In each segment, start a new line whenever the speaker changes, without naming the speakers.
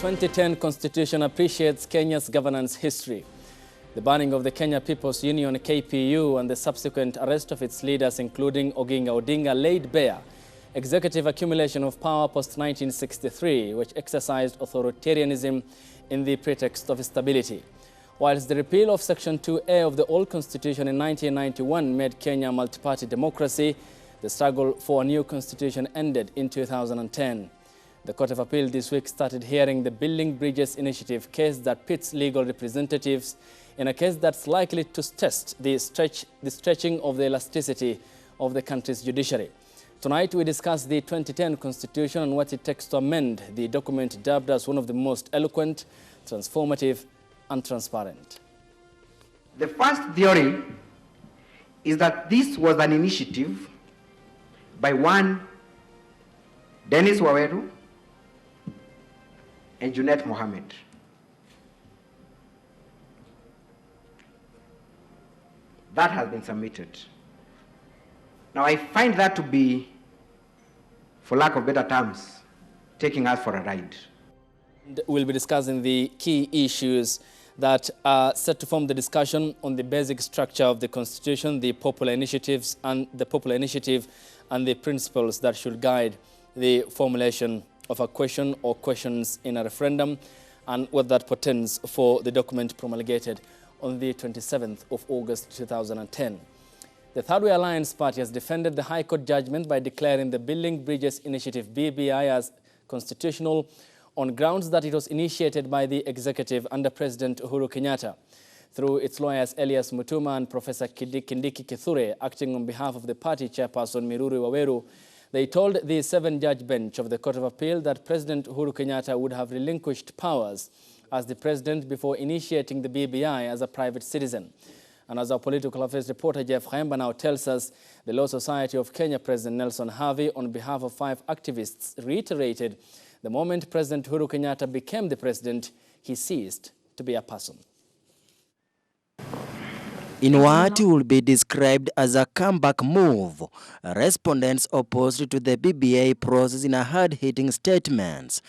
2010 Constitution appreciates Kenya's governance history. The banning of the Kenya People's Union (KPU) and the subsequent arrest of its leaders, including Oginga Odinga, laid bare executive accumulation of power post-1963, which exercised authoritarianism in the pretext of stability. Whilst the repeal of Section 2A of the old Constitution in 1991 made Kenya a multi-party democracy, the struggle for a new constitution ended in 2010. The Court of Appeal this week started hearing the Building Bridges Initiative case that pits legal representatives in a case that's likely to test the stretching of the elasticity of the country's judiciary. Tonight we discuss the 2010 Constitution and what it takes to amend the document dubbed as one of the most eloquent, transformative and transparent.
The first theory is that this was an initiative by one Dennis Waweru and Junet Mohammed. That has been submitted. Now I find that to be, for lack of better terms, taking us for a ride.
We'll be discussing the key issues that are set to form the discussion on the basic structure of the Constitution, the popular initiatives and the principles that should guide the formulation of a question or questions in a referendum, and what that portends for the document promulgated on the 27th of August 2010. The Third Way Alliance Party has defended the High Court judgment by declaring the Building Bridges Initiative BBI as constitutional on grounds that it was initiated by the executive under President Uhuru Kenyatta. Through its lawyers Elias Mutuma and Professor Kindiki Kithure, acting on behalf of the party chairperson Miruri Waweru, they told the 7-judge bench of the Court of Appeal that President Uhuru Kenyatta would have relinquished powers as the president before initiating the BBI as a private citizen. And as our political affairs reporter Jeff Khaemba now tells us, the Law Society of Kenya President Nelson Harvey, on behalf of 5 activists, reiterated the moment President Uhuru Kenyatta became the president, he ceased to be a person.
In what will be described as a comeback move, respondents opposed to the BBI process in a hard-hitting statements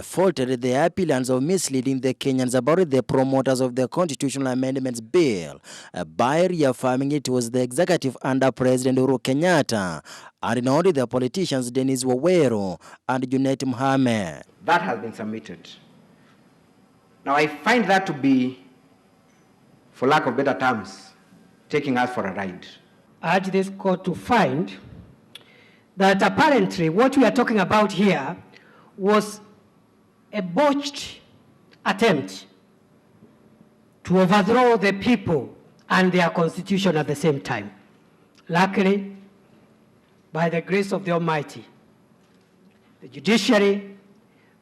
faulted the appellants of misleading the Kenyans about the promoters of the Constitutional Amendments Bill by reaffirming it was the executive under President Uhuru Kenyatta and not the politicians Dennis Waweru and Junet Mohammed.
That has been submitted. Now I find that to be, for lack of better terms, taking us for a ride.
I urge this court to find that apparently what we are talking about here was a botched attempt to overthrow the people and their constitution at the same time. Luckily, by the grace of the Almighty, the judiciary,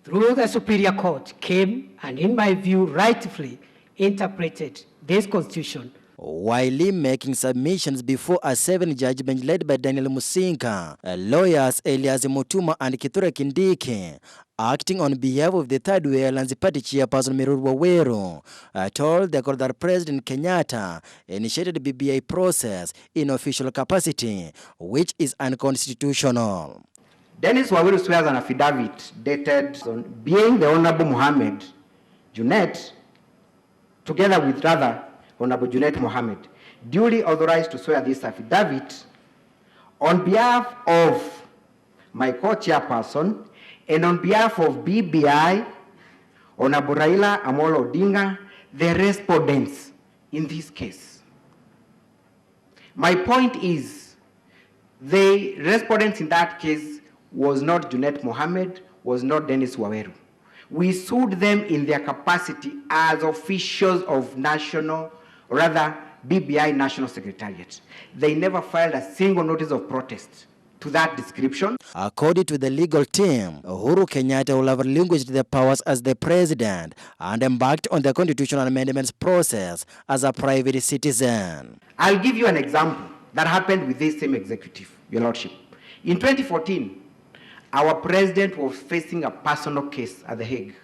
through the Superior Court, came and, in my view, rightfully interpreted this constitution.
While making submissions before a 7-judge bench led by Daniel Musinga, lawyers Elias Mutuma and Kithure Kindiki, acting on behalf of the Third Way Alliance Party chairperson Miruri Waweru, told the court that President Kenyatta initiated the BBI process in official capacity, which is unconstitutional.
Dennis Waweru swears an affidavit dated on being the Honorable Mohammed Junet, together with Honorable Junet Mohammed, duly authorized to swear this affidavit on behalf of my co-chairperson and on behalf of BBI, Honorable Raila Amolo Odinga, the respondents in this case. My point is, the respondents in that case was not Junet Mohammed, was not Dennis Waweru. We sued them in their capacity as officials of BBI National Secretariat. They never filed a single notice of protest to that description.
According to the legal team, Uhuru Kenyatta will have relinquished the powers as the president and embarked on the constitutional amendments process as a private citizen.
I'll give you an example that happened with this same executive, Your Lordship. In 2014, our president was facing a personal case at The Hague.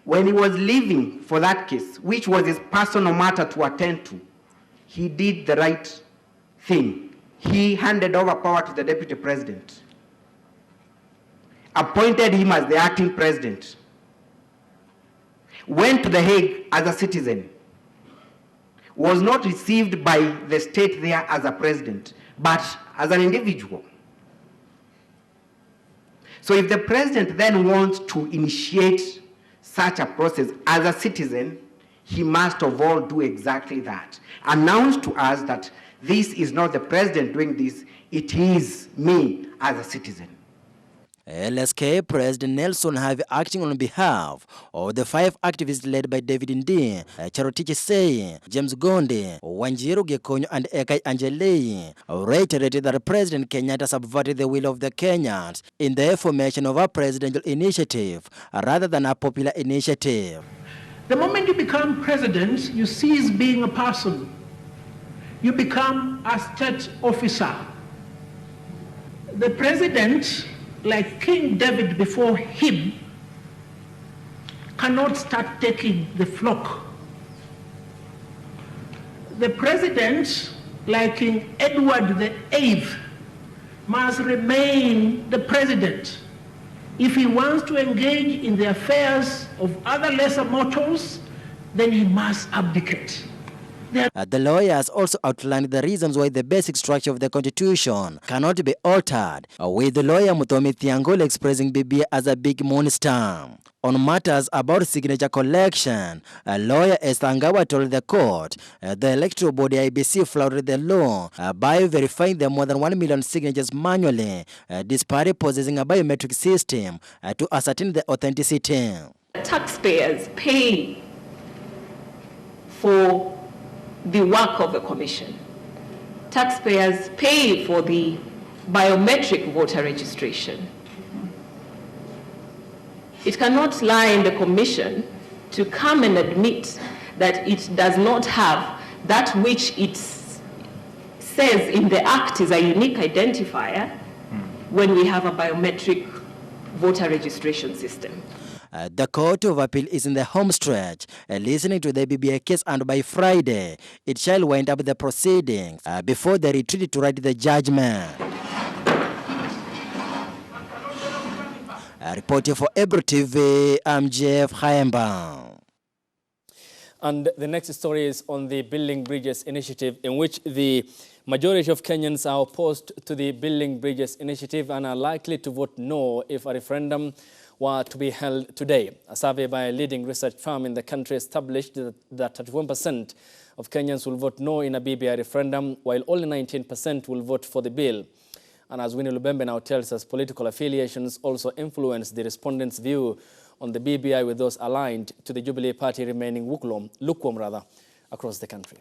When he was leaving for that case, which was his personal matter to attend to, he did the right thing. He handed over power to the deputy president, appointed him as the acting president, went to The Hague as a citizen, was not received by the state there as a president, but as an individual. So if the president then wants to initiate such a process as a citizen, he must of all do exactly that. Announce to us that this is not the president doing this, it is me as a citizen.
LSK President Nelson Harvey, acting on behalf of the 5 activists led by David Ndi, Charotich Sei, James Gonde, Wanjiru Gekonyo and Ekai Angelei, reiterated that President Kenyatta subverted the will of the Kenyans in the formation of a presidential initiative rather than a popular initiative.
The moment you become president, you cease being a person. You become a state officer. The president, like King David before him, cannot start taking the flock. The president, like King Edward VIII, must remain the president. If he wants to engage in the affairs of other lesser mortals, then he must abdicate.
The lawyers also outlined the reasons why the basic structure of the Constitution cannot be altered, with the lawyer Mutomi Thiangol expressing BBI as a big monster. On matters about signature collection, lawyer Estangawa told the court the electoral body IBC flouted the law by verifying the more than 1 million signatures manually, despite possessing a biometric system to ascertain the authenticity.
Taxpayers pay for the work of the commission. Taxpayers pay for the biometric voter registration. It cannot lie in the commission to come and admit that it does not have that which it says in the act is a unique identifier when we have a biometric voter registration system.
The Court of Appeal is in the home stretch, listening to the BBI case, and by Friday, it shall wind up the proceedings before they retreat to write the judgment. Reporting for Ebru TV, I'm Jeff Haemba.
And the next story is on the Building Bridges initiative, in which the majority of Kenyans are opposed to the Building Bridges initiative and are likely to vote no if a referendum were to be held today. A survey by a leading research firm in the country established that 31% of Kenyans will vote no in a BBI referendum, while only 19% will vote for the bill. And as Winnie Lubembe now tells us, political affiliations also influence the respondents' view on the BBI, with those aligned to the Jubilee Party remaining lukewarm across the country.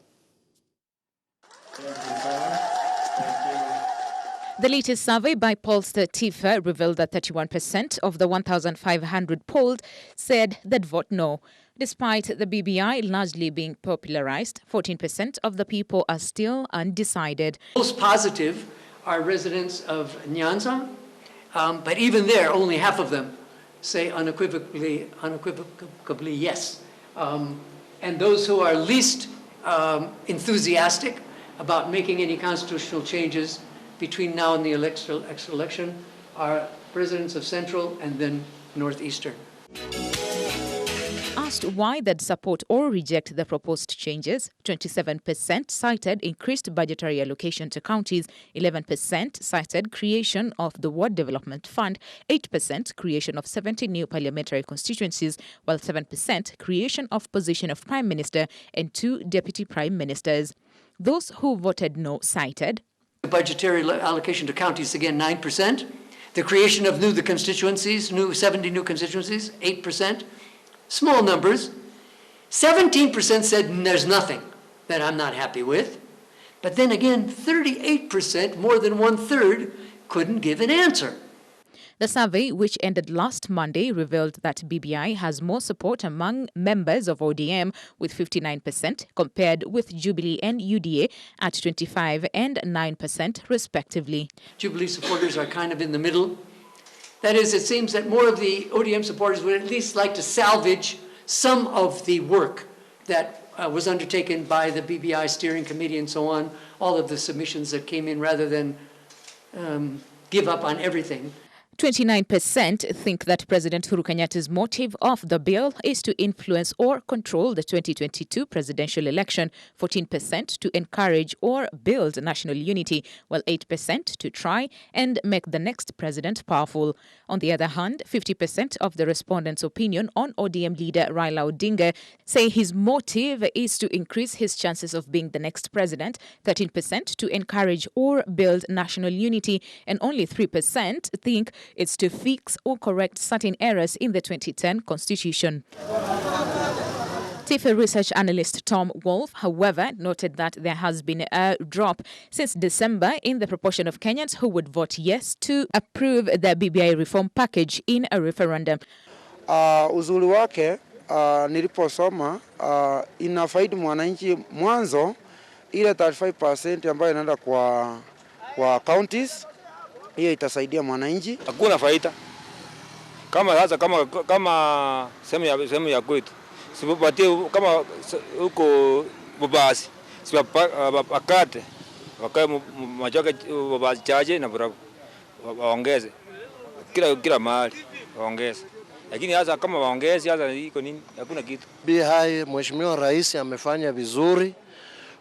The latest survey by pollster TIFA revealed that 31% of the 1,500 polled said they'd vote no. Despite the BBI largely being popularized, 14% of the people are still undecided.
Most positive are residents of Nyanza, but even there, only half of them say unequivocally yes. And those who are least enthusiastic about making any constitutional changes between now and the election are residents of Central and then Northeastern.
Asked why they'd support or reject the proposed changes, 27% cited increased budgetary allocation to counties, 11% cited creation of the Ward Development Fund, 8% creation of 70 new parliamentary constituencies, while 7% creation of position of Prime Minister and 2 Deputy Prime Ministers. Those who voted no cited
the budgetary allocation to counties, again, 9%. The creation of 70 new constituencies, 8%. Small numbers. 17% said there's nothing that I'm not happy with. But then again, 38%, more than 1/3, couldn't give an answer.
The survey, which ended last Monday, revealed that BBI has more support among members of ODM with 59%, compared with Jubilee and UDA at 25% and 9% respectively.
Jubilee supporters are kind of in the middle. That is, it seems that more of the ODM supporters would at least like to salvage some of the work that was undertaken by the BBI steering committee and so on, all of the submissions that came in, rather than give up on everything.
29% think that President Uhuru Kenyatta's motive of the bill is to influence or control the 2022 presidential election, 14% to encourage or build national unity, while 8% to try and make the next president powerful. On the other hand, 50% of the respondents' opinion on ODM leader Raila Odinga say his motive is to increase his chances of being the next president, 13% to encourage or build national unity, and only 3% think it's to fix or correct certain errors in the 2010 Constitution. TIFE research analyst Tom Wolf, however, noted that there has been a drop since December in the proportion of Kenyans who would vote yes to approve the BBI reform package in a referendum.
Uzuri wake niliposoma inafaidi mwananchi mwanzo ile 35% ambayo inaenda kwa counties. Hiyo itasaidia mwananchi.
Hakuna faida. Kama sasa kama sehemu ya kwetu. Sipatie kama huko Bobasi. Sipakate. Wakae majoka Bobasi chaje na bora waongeze. Kila mahali waongeze. Lakini sasa kama waongeze sasa iko nini? Hakuna kitu.
Bihai Mheshimiwa Rais amefanya vizuri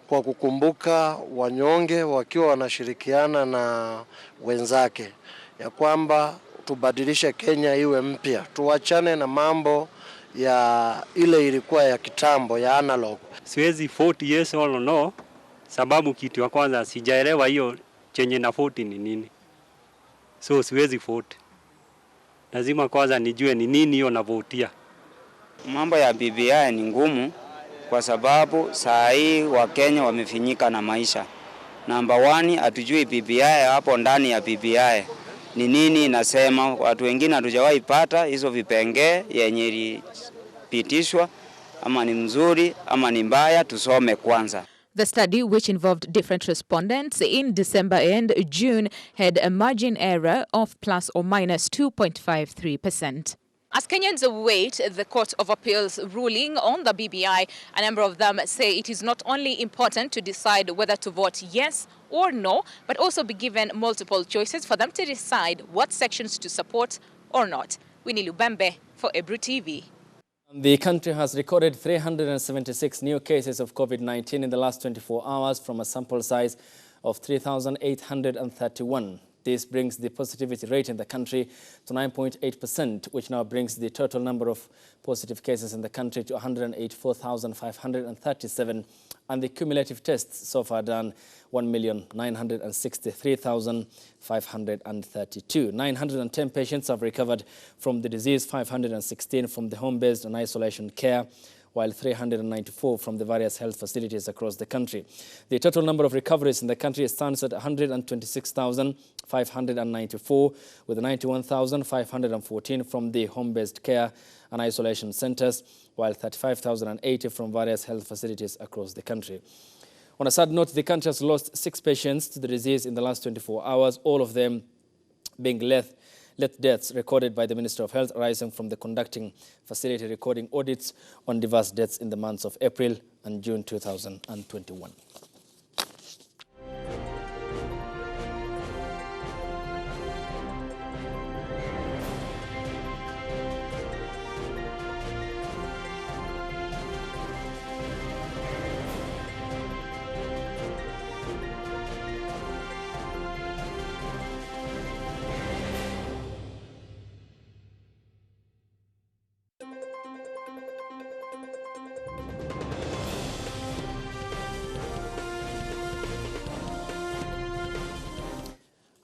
kwa kukumbuka wanyonge wakiwa wanashirikiana na wenzake, ya kwamba tubadilishe Kenya iwe mpya, tuachane na mambo ya ile ilikuwa ya kitambo ya analog.
Siwezi 40 years all no, sababu kitu ya kwanza sijaelewa hiyo chenye na 40 ni nini. So siwezi 40. Lazima kwanza nijue ni nini hiyo navotia.
Mambo ya BBI ni ngumu kwa sababu saa hii Wakenya wamefinyika na maisha. Number 1, hatujui BBI hapo ndani ya BBI ni nini inasema. Watu wengine hatujawahi pata hizo vipengee yenye ilipitishwa, ama ni mzuri ama ni mbaya, tusome kwanza.
The study, which involved different respondents in December and June, had a margin error of plus or minus 2.53%. As Kenyans await the Court of Appeal's ruling on the BBI, a number of them say it is not only important to decide whether to vote yes or no, but also be given multiple choices for them to decide what sections to support or not. Winnie Lubembe for Ebru TV.
The country has recorded 376 new cases of COVID-19 in the last 24 hours from a sample size of 3,831. This brings the positivity rate in the country to 9.8%, which now brings the total number of positive cases in the country to 184,537, and the cumulative tests so far done 1,963,532. 910 patients have recovered from the disease, 516 from the home-based and isolation care, while 394 from the various health facilities across the country. The total number of recoveries in the country stands at 126,594, with 91,514 from the home-based care and isolation centers, while 35,080 from various health facilities across the country. On a sad note, the country has lost 6 patients to the disease in the last 24 hours, all of them being left deaths recorded by the Minister of Health arising from the conducting facility recording audits on diverse deaths in the months of April and June 2021.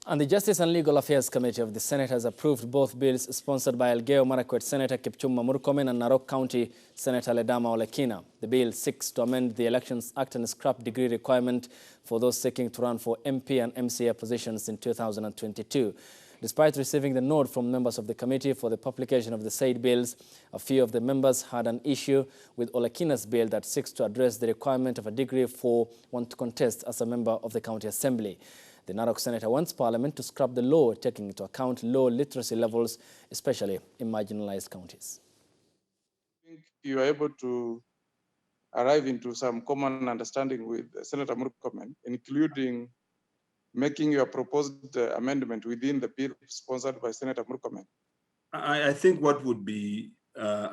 And the Justice and Legal Affairs Committee of the Senate has approved both bills sponsored by Elgeyo Marakwet Senator Kipchumba Murkomen and Narok County Senator Ledama Olekina. The bill seeks to amend the Elections Act and scrap degree requirement for those seeking to run for MP and MCA positions in 2022. Despite receiving the nod from members of the committee for the publication of the said bills, a few of the members had an issue with Olekina's bill that seeks to address the requirement of a degree for one to contest as a member of the county assembly. The Narok senator wants Parliament to scrap the law, taking into account low literacy levels, especially in marginalized counties.
I think you are able to arrive into some common understanding with Senator Murkomen, including making your proposed amendment within the bill sponsored by Senator Murkomen?
I think what would be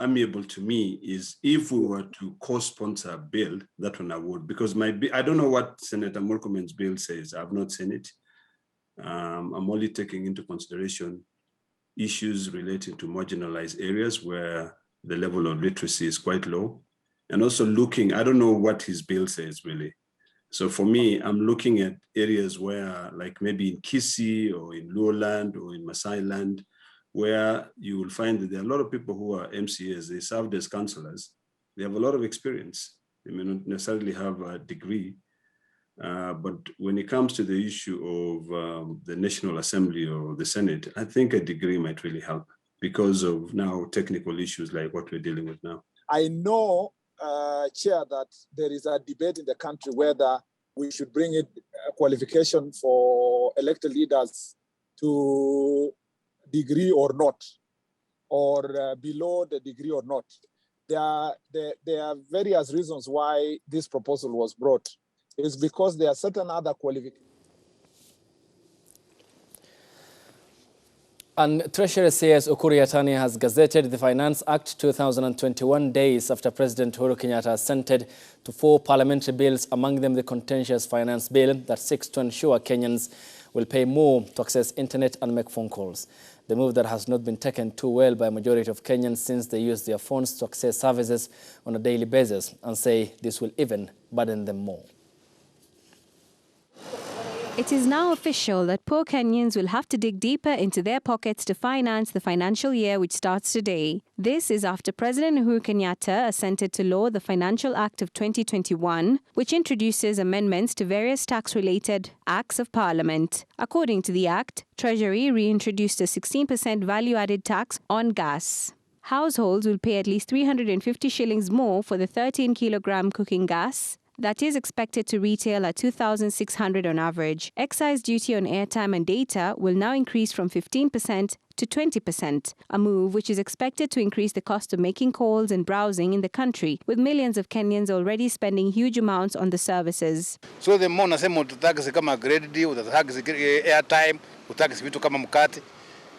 amiable to me is if we were to co-sponsor a bill, that one I would, because I don't know what Senator Murkomen's bill says. I've not seen it. I'm only taking into consideration issues relating to marginalized areas where the level of literacy is quite low. And also looking, I don't know what his bill says really. So for me, I'm looking at areas where, like maybe in Kisii or in Lowland or in Masai land, where you will find that there are a lot of people who are MCAs, they served as councillors. They have a lot of experience. They may not necessarily have a degree, but when it comes to the issue of the National Assembly or the Senate, I think a degree might really help because of now technical issues like what we're dealing with now.
I know, Chair, that there is a debate in the country whether we should bring in a qualification for elected leaders to degree or not, or below the degree or not. There are various reasons why this proposal was brought. It's because there are certain other qualifications.
And Treasury CS Ukur Yatani has gazetted the Finance Act 2021 days after President UHURU Kenyatta assented to 4 parliamentary bills, among them the contentious finance bill that seeks to ensure Kenyans will pay more to access internet and make phone calls. The move that has not been taken too well by a majority of Kenyans since they use their phones to access services on a daily basis and say this will even burden them more.
It is now official that poor Kenyans will have to dig deeper into their pockets to finance the financial year which starts today. This is after President UHURU Kenyatta assented to law the Financial Act of 2021, which introduces amendments to various tax-related acts of Parliament. According to the Act, Treasury reintroduced a 16% value-added tax on gas. Households will pay at least 350 shillings more for the 13-kilogram cooking gas. That is expected to retail at 2,600 on average. Excise duty on airtime and data will now increase from 15% to 20%, a move which is expected to increase the cost of making calls and browsing in the country, with millions of Kenyans already spending huge amounts on the services.
So the more nasema utatax kama credit, utatax airtime, utatax vitu kama mkate.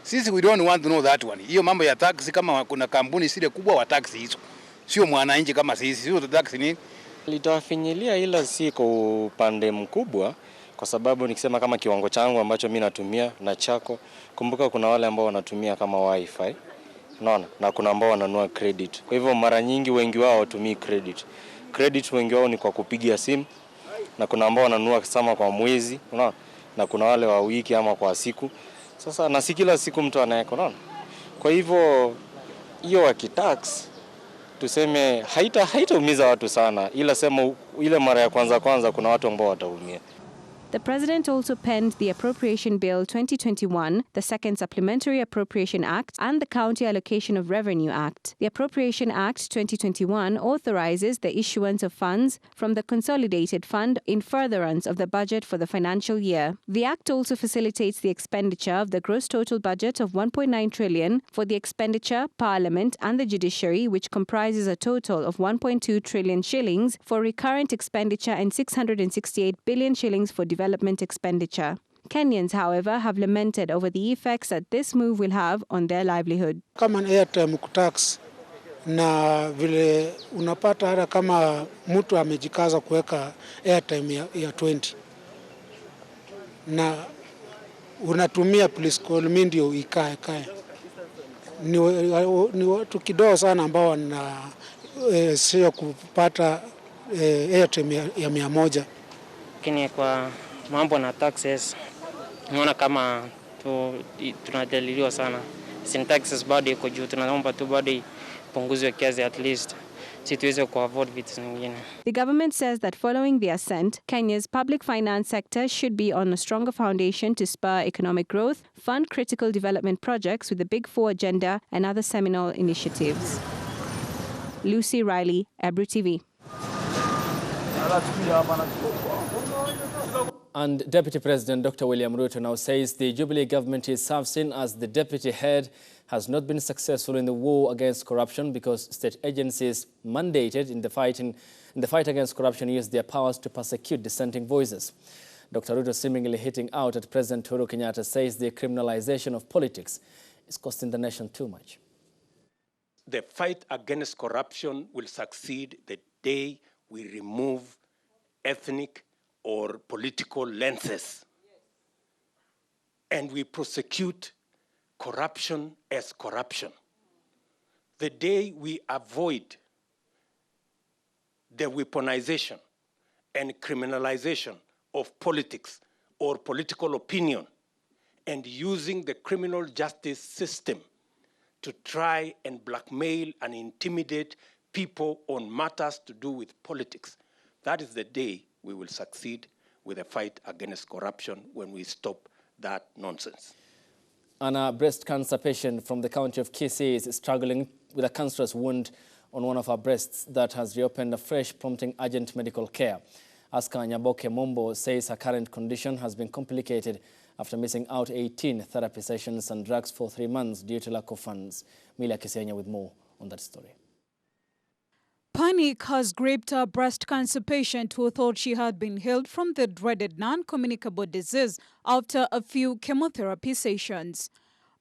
Sisi we don't want to know that one. Hiyo mambo ya tax kama kuna kampuni sile kubwa wa tax hizo. Sio mwananchi kama sisi, sio utatax nini?
Litafinyilia ila si kwa upande mkubwa, kwa sababu nikisema kama kiwango changu ambacho mimi natumia na chako, kumbuka kuna wale ambao wanatumia kama wifi, unaona, na kuna ambao wananunua credit. Kwa hivyo mara nyingi wengi wao watumii credit. Credit wengi wao ni kwa kupigia simu, na kuna ambao wananunua kama kwa mwezi, unaona, na kuna wale wa wiki ama kwa siku. Sasa na si kila siku mtu anaweka, unaona. Kwa hivyo hiyo wakitax tuseme haitaumiza watu sana, ila sema ile mara ya kwanza kuna watu ambao wataumia.
The President also penned the Appropriation Bill 2021, the Second Supplementary Appropriation Act, and the County Allocation of Revenue Act. The Appropriation Act 2021 authorizes the issuance of funds from the Consolidated Fund in furtherance of the budget for the financial year. The Act also facilitates the expenditure of the gross total budget of 1.9 trillion for the expenditure, Parliament, and the Judiciary, which comprises a total of 1.2 trillion shillings for recurrent expenditure and 668 billion shillings for development expenditure. Kenyans, however, have lamented over the effects that this move will have on their livelihood.
Kama airtime kutax na vile unapata hata kama mtu amejikaza kuweka airtime ya 20 na unatumia please call me ndio ikae ni watu kidogo sana ambao wana sio kupata airtime ya 100.
Lakini kwa mambo na taxes naona kama tunadaliliwa sana. Sin taxes bado iko juu, tunaomba tu bado punguzwe kiasi at least si tuweze kuavoid vitu vingine.
The government says that following the assent, Kenya's public finance sector should be on a stronger foundation to spur economic growth, fund critical development projects with the Big Four agenda and other seminal initiatives. Lucy Riley, Ebru TV.
And Deputy President Dr. William Ruto now says the Jubilee government is served as the deputy head has not been successful in the war against corruption because state agencies mandated in the fight against corruption use their powers to persecute dissenting voices. Dr. Ruto, seemingly hitting out at President Uhuru Kenyatta, says the criminalization of politics is costing the nation too much.
The fight against corruption will succeed the day we remove ethnic or political lenses and we prosecute corruption as corruption. The day we avoid the weaponization and criminalization of politics or political opinion and using the criminal justice system to try and blackmail and intimidate people on matters to do with politics. That is the day we will succeed with the fight against corruption, when we stop that nonsense.
And a breast cancer patient from the county of Kisii is struggling with a cancerous wound on one of her breasts that has reopened afresh, prompting urgent medical care. Aska Nyaboke Mombo says her current condition has been complicated after missing out 18 therapy sessions and drugs for 3 months due to lack of funds. Milia Kisenya with more on that story.
Panic has gripped a breast cancer patient who thought she had been healed from the dreaded non-communicable disease after a few chemotherapy sessions.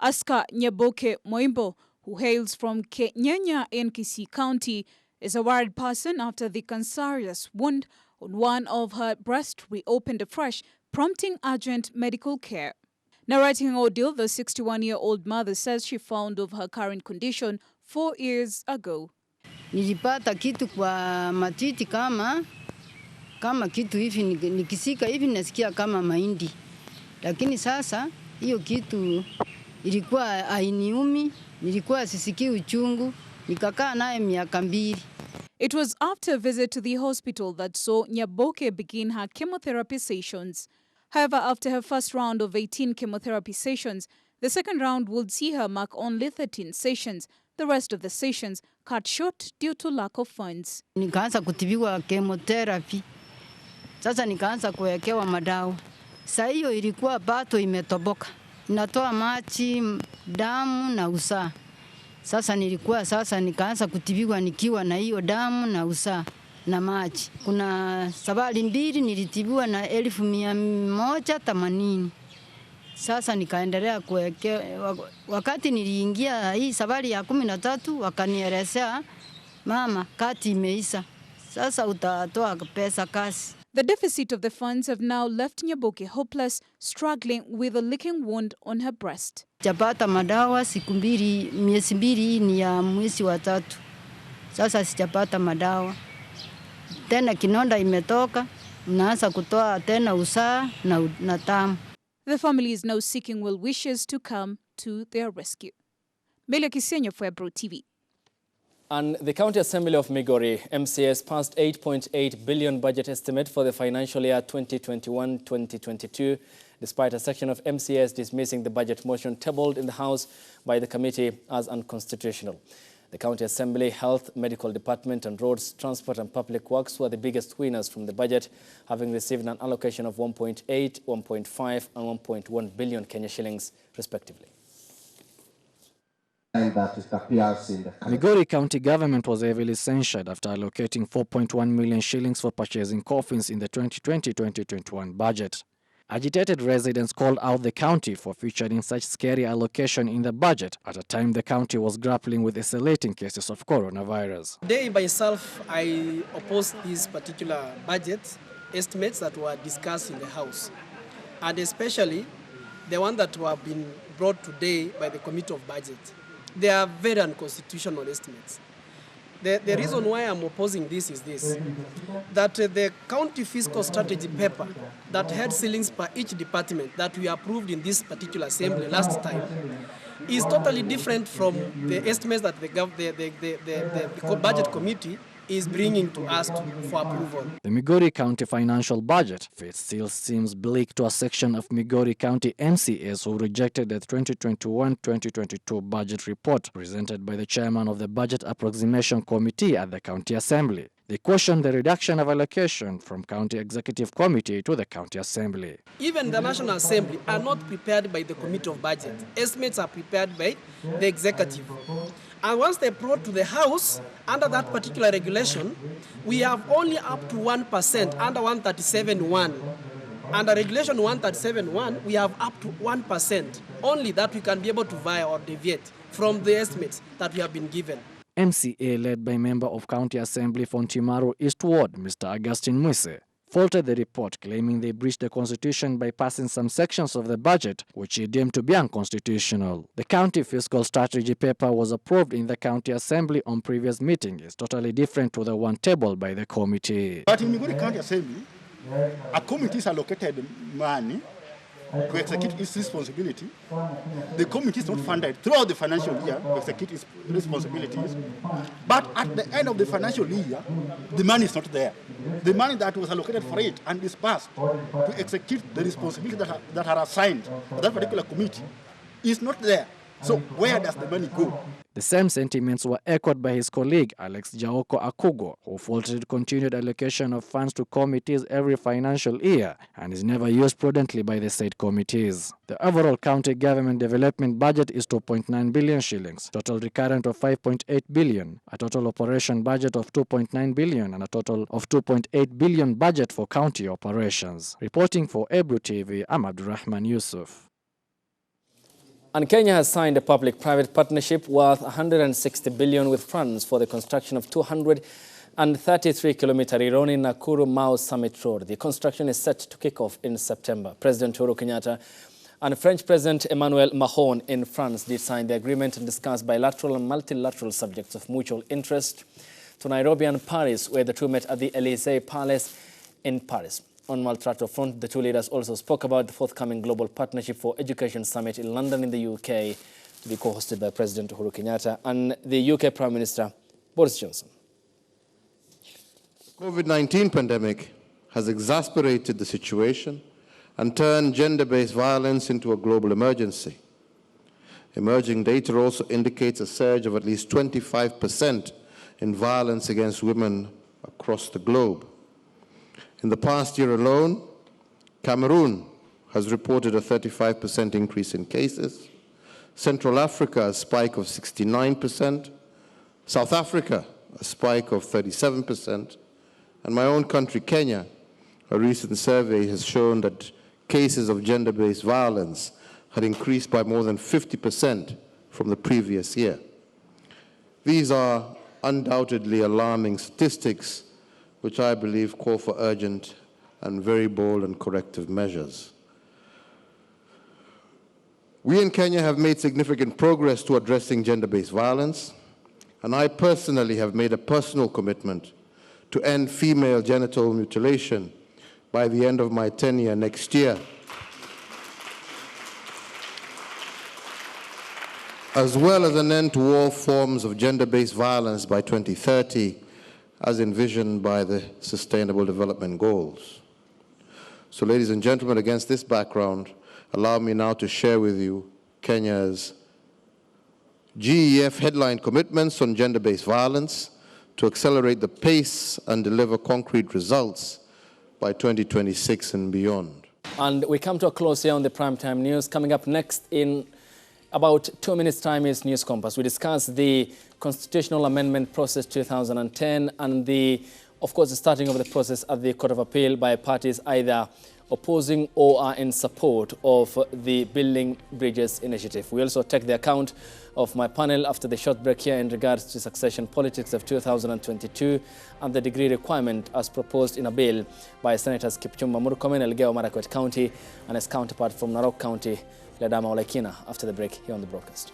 Aska Nyaboke Moimbo, who hails from Kenyanya in Kisii County, is a worried person after the cancerous wound on one of her breasts reopened afresh, prompting urgent medical care. Narrating her ordeal, the 61-year-old mother says she found of her current condition 4 years ago.
Nilipata kitu kwa matiti kama kitu hivi, nikisika hivi nasikia kama mahindi. Lakini sasa hiyo kitu ilikuwa hainiumi, nilikuwa sisikii uchungu, nikakaa naye miaka 2.
It was after a visit to the hospital that saw Nyaboke begin her chemotherapy sessions. However, after her first round of 18 chemotherapy sessions, the second round would see her mark only 13 sessions. The rest of the sessions cut short due to lack of funds.
Nikaanza kutibiwa chemotherapy. Sasa nikaanza kuwekewa madawa. Sasa hiyo ilikuwa bato imetoboka. Inatoa maji, damu na usaa. Sasa nikaanza kutibiwa nikiwa na hiyo damu na usaa na maji. Kuna sabali 2 nilitibiwa na 1180. Sasa nikaendelea kuwekewa. Wakati niliingia hii sabali ya 13 wakanielezea, mama, kati imeisha. Sasa utatoa pesa kasi.
The deficit of the funds have now left Nyaboke hopeless, struggling with a leaking wound on her breast.
Sijapata madawa siku 2, miezi 2 ni ya mwezi wa 3. Sasa sijapata madawa. Tena kinonda imetoka, naanza kutoa tena usaa na tamu.
The family is now seeking well wishes to come to their rescue. Milia Kisenya for Ebru TV.
And the County Assembly of Migori, MCS, passed 8.8 billion budget estimate for the financial year 2021-2022, despite a section of MCS dismissing the budget motion tabled in the House by the committee as unconstitutional. The County Assembly, Health, Medical Department and Roads, Transport and Public Works were the biggest winners from the budget, having received an allocation of 1.8, 1.5 and 1.1 billion Kenya shillings, respectively.
Migori County government was heavily censured after allocating 4.1 million shillings for purchasing coffins in the 2020-2021 budget. Agitated residents called out the county for featuring such scary allocation in the budget at a time the county was grappling with escalating cases of coronavirus.
Today myself, I oppose these particular budget estimates that were discussed in the House, and especially the one that were been brought today by the Committee of Budget. They are very unconstitutional estimates. The reason why I'm opposing this is this, that the county fiscal strategy paper that had ceilings per each department that we approved in this particular assembly last time is totally different from the estimates that the budget committee is bringing to us for approval.
The Migori County financial budget fate still seems bleak to a section of Migori County MCAs who rejected the 2021-2022 budget report presented by the chairman of the Budget Approximation Committee at the County Assembly. They questioned the reduction of allocation from County Executive Committee to the County Assembly.
Even the National Assembly are not prepared by the Committee of Budget. Estimates are prepared by the Executive. And once they're brought to the House, under that particular regulation, we have only up to 1% under 137(1). Under Regulation 137.1, we have up to 1% only that we can be able to via or deviate from the estimates that we have been given.
MCA, led by member of County Assembly for Timaru East Ward, Mr. Augustine Mwise, faulted the report, claiming they breached the constitution by passing some sections of the budget, which he deemed to be unconstitutional. The county fiscal strategy paper was approved in the County Assembly on previous meeting. It's totally different to the one tabled by the committee.
But in Migori County Assembly, a committee is allocated money to execute its responsibility. The committee is not funded throughout the financial year to execute its responsibilities. But at the end of the financial year, the money is not there. The money that was allocated for it and dispersed to execute the responsibilities that are assigned to that particular committee is not there. So where does the money go?
The same sentiments were echoed by his colleague, Alex Jaoko Akugo, who faulted continued allocation of funds to committees every financial year and is never used prudently by the said committees. The overall county government development budget is 2.9 billion shillings, total recurrent of 5.8 billion, a total operation budget of 2.9 billion, and a total of 2.8 billion budget for county operations. Reporting for Ebru TV, I'm Abdurrahman Yusuf.
And Kenya has signed a public-private partnership worth 160 billion with France for the construction of 233-kilometer Rironi-Nakuru-Mau Summit Road. The construction is set to kick off in September. President UHURU Kenyatta and French President Emmanuel Macron in France did sign the agreement and discuss bilateral and multilateral subjects of mutual interest to Nairobi and Paris, where the two met at the Élysée Palace in Paris. On multilateral front, the two leaders also spoke about the forthcoming Global Partnership for Education Summit in London in the UK, to be co-hosted by President UHURU Kenyatta and the UK Prime Minister Boris Johnson.
COVID-19 pandemic has exacerbated the situation and turned gender-based violence into a global emergency. Emerging data also indicates a surge of at least 25% in violence against women across the globe. In the past year alone, Cameroon has reported a 35% increase in cases, Central Africa a spike of 69%, South Africa a spike of 37%, and my own country, Kenya, a recent survey has shown that cases of gender-based violence had increased by more than 50% from the previous year. These are undoubtedly alarming statistics which I believe call for urgent and very bold and corrective measures. We in Kenya have made significant progress to addressing gender-based violence, and I personally have made a personal commitment to end female genital mutilation by the end of my tenure next year, as well as an end to all forms of gender-based violence by 2030, as envisioned by the Sustainable Development Goals. So, ladies and gentlemen, against this background, allow me now to share with you Kenya's GEF headline commitments on gender-based violence to accelerate the pace and deliver concrete results by 2026 and beyond.
And we come to a close here on the Primetime News. Coming up next in about 2 minutes' time is News Compass. We discuss the Constitutional Amendment Process 2010 and of course, the starting of the process at the Court of Appeal by parties either opposing or are in support of the Building Bridges initiative. We also take the account of my panel after the short break here in regards to succession politics of 2022 and the degree requirement as proposed in a bill by Senators Kipchumba Murkomen, Elgeyo Marakwet County, and his counterpart from Narok County, Ledama Olekina, after the break here on the broadcast.